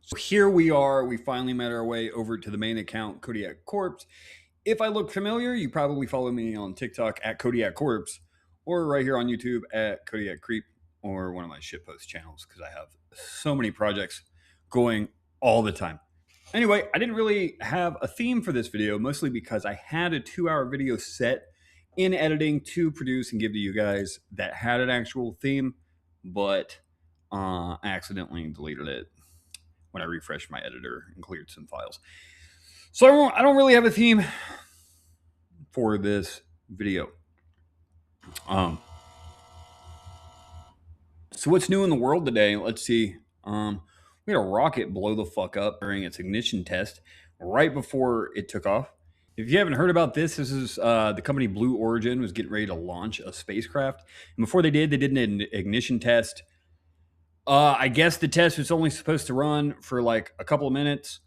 So here we are. We finally made our way over to the main account, Kodiak Korpse. If I look familiar, you probably follow me on TikTok at Kodiak Korpse or right here on YouTube at Kodiak Creep or one of my shitpost channels because I have so many projects going all the time. Anyway, I didn't really have a theme for this video, mostly because I had a 2-hour video set in editing to produce and give to you guys that had an actual theme, but I accidentally deleted it when I refreshed my editor and cleared some files. So I don't really have a theme for this video. So what's new in the world today? Let's see. We had a rocket blow the fuck up during its ignition test right before it took off. If you haven't heard about this is the company Blue Origin was getting ready to launch a spacecraft. And before they did an ignition test. I guess the test was only supposed to run for like a couple of minutes.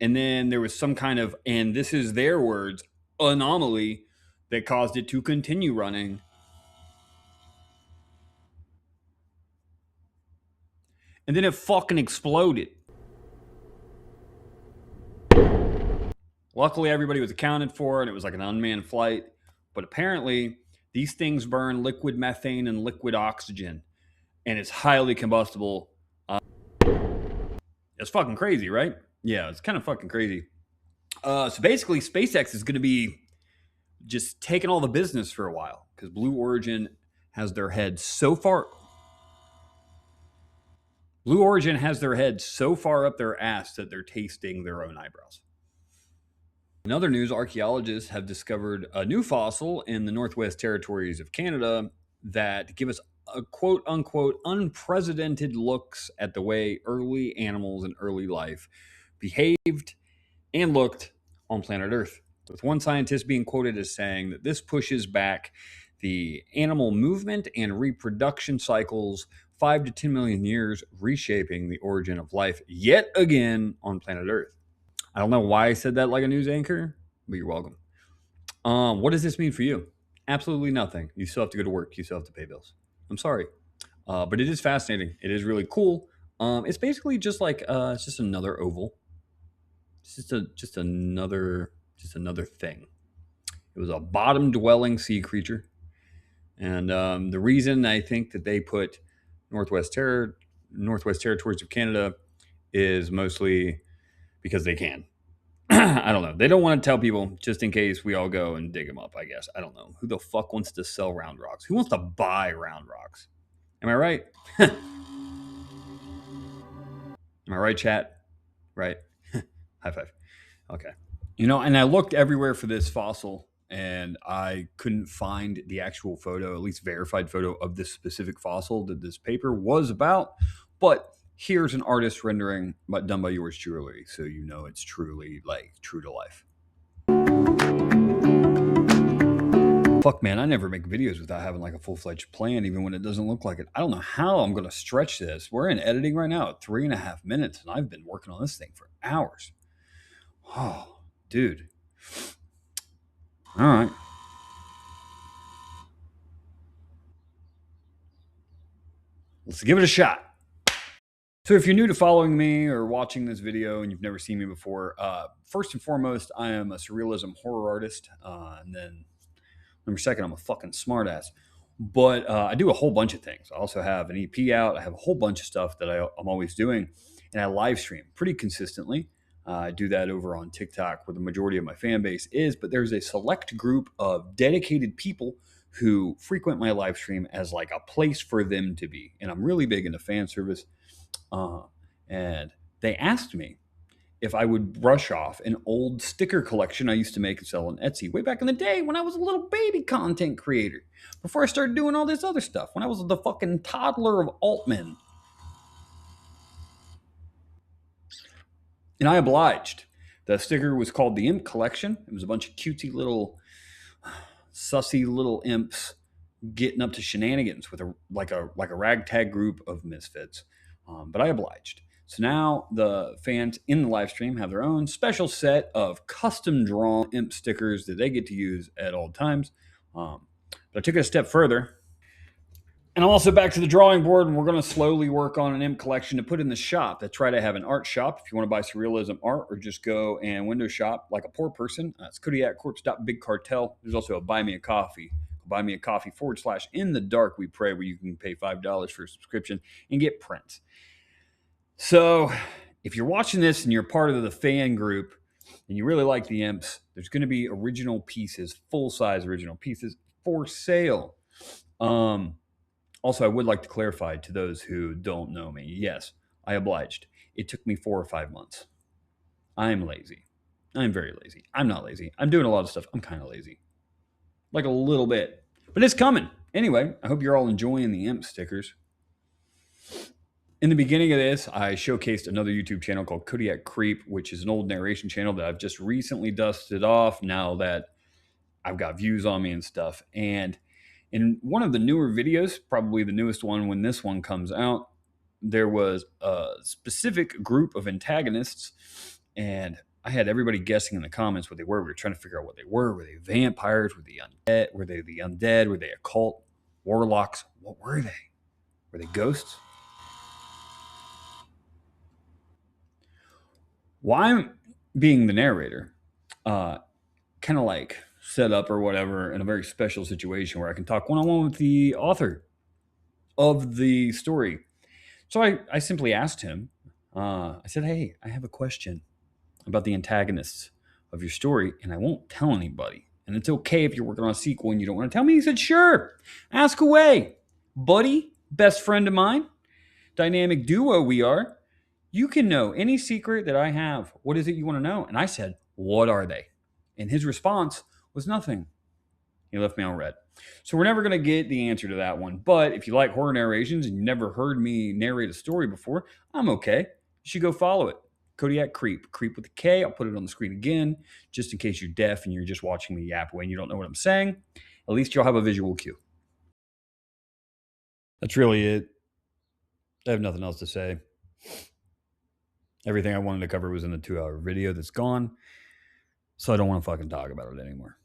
And then there was some kind of, and this is their words, anomaly that caused it to continue running. And then it fucking exploded. Luckily, everybody was accounted for, and it was like an unmanned flight. But apparently, these things burn liquid methane and liquid oxygen, and it's highly combustible. It's fucking crazy, right? Yeah, it's kind of fucking crazy. So basically, SpaceX is going to be just taking all the business for a while because Blue Origin has their head so far. Blue Origin has their head so far up their ass that they're tasting their own eyebrows. In other news, archaeologists have discovered a new fossil in the Northwest Territories of Canada that give us a quote unquote unprecedented looks at the way early animals and early life behaved and looked on planet Earth. With one scientist being quoted as saying that this pushes back the animal movement and reproduction cycles 5 to 10 million years, reshaping the origin of life yet again on planet Earth. I don't know why I said that like a news anchor, but you're welcome. What does this mean for you? Absolutely nothing. You still have to go to work. You still have to pay bills. I'm sorry. But it is fascinating. It is really cool. It's basically just like it's just another oval. It's just another thing. It was a bottom-dwelling sea creature, and the reason I think that they put Northwest Territories of Canada is mostly because they can. I don't know. They don't want to tell people just in case we all go and dig them up, I guess. I don't know. Who the fuck wants to sell round rocks? Who wants to buy round rocks? Am I right? Am I right, chat? Right? High five. Okay. You know, and I looked everywhere for this fossil and I couldn't find the actual photo, at least verified photo of this specific fossil that this paper was about. But here's an artist rendering done by yours truly, so you know it's truly like true to life. Fuck, man, I never make videos without having like a full-fledged plan, even when it doesn't look like it. I don't know how I'm going to stretch this. We're in editing right now at 3.5 minutes, and I've been working on this thing for hours. Oh, dude. All right. Let's give it a shot. So if you're new to following me or watching this video and you've never seen me before, first and foremost, I am a surrealism horror artist. And then number second, I'm a fucking smartass. But I do a whole bunch of things. I also have an EP out. I have a whole bunch of stuff that I'm always doing. And I live stream pretty consistently. I do that over on TikTok where the majority of my fan base is. But there's a select group of dedicated people who frequent my live stream as like a place for them to be. And I'm really big into fan service. And they asked me if I would brush off an old sticker collection I used to make and sell on Etsy way back in the day when I was a little baby content creator, before I started doing all this other stuff, when I was the fucking toddler of Altman. And I obliged. The sticker was called the Imp Collection. It was a bunch of cutesy little, sussy little imps getting up to shenanigans with a ragtag group of misfits. But I obliged. So now the fans in the live stream have their own special set of custom drawn imp stickers that they get to use at all times. But I took it a step further. And I'm also back to the drawing board, and we're going to slowly work on an imp collection to put in the shop. That's right, I have an art shop. If you want to buy surrealism art or just go and window shop like a poor person, it's Kodiak, Korpse.big cartel. There's also a buy me a coffee. Buy me a coffee / in the dark we pray, where you can pay $5 for a subscription and get prints. So if you're watching this and you're part of the fan group and you really like the imps, there's going to be original pieces, full-size original pieces for sale. Also, I would like to clarify to those who don't know me. Yes, I obliged. It took me 4 or 5 months. I'm lazy. I'm very lazy. I'm not lazy. I'm doing a lot of stuff. I'm kind of lazy. Like a little bit. But it's coming. Anyway, I hope you're all enjoying the imp stickers. In the beginning of this, I showcased another YouTube channel called Kodiak Creep, which is an old narration channel that I've just recently dusted off now that I've got views on me and stuff. And in one of the newer videos, probably the newest one when this one comes out, there was a specific group of antagonists, and I had everybody guessing in the comments what they were. We were trying to figure out what they were. Were they vampires? Were they undead? Were they the undead? Were they occult? Warlocks? What were they? Were they ghosts? Well, I'm being the narrator, kind of like set up or whatever in a very special situation where I can talk one-on-one with the author of the story. So I simply asked him, I said, hey, I have a question about the antagonists of your story, and I won't tell anybody. And it's okay if you're working on a sequel and you don't want to tell me. He said, sure, ask away. Buddy, best friend of mine, dynamic duo we are. You can know any secret that I have. What is it you want to know? And I said, what are they? And his response was nothing. He left me on red. So we're never going to get the answer to that one. But if you like horror narrations and you never heard me narrate a story before, I'm okay. You should go follow it. Kodiak Creep. Creep with a K. I'll put it on the screen again, just in case you're deaf and you're just watching me yap away and you don't know what I'm saying. At least you'll have a visual cue. That's really it. I have nothing else to say. Everything I wanted to cover was in the 2-hour video that's gone. So I don't want to fucking talk about it anymore.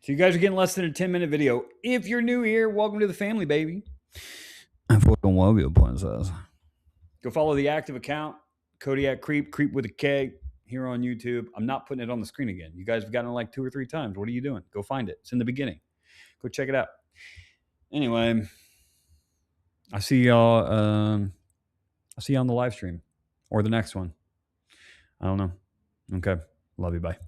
So you guys are getting less than a 10-minute video. If you're new here, welcome to the family, baby. I fucking love you, princess. Go follow the active account, Kodiak Creep, Creep with a K, here on YouTube. I'm not putting it on the screen again. You guys have gotten it like 2 or 3 times. What are you doing? Go find it. It's in the beginning. Go check it out. Anyway, I'll see y'all on the live stream or the next one. I don't know. Okay. Love you. Bye.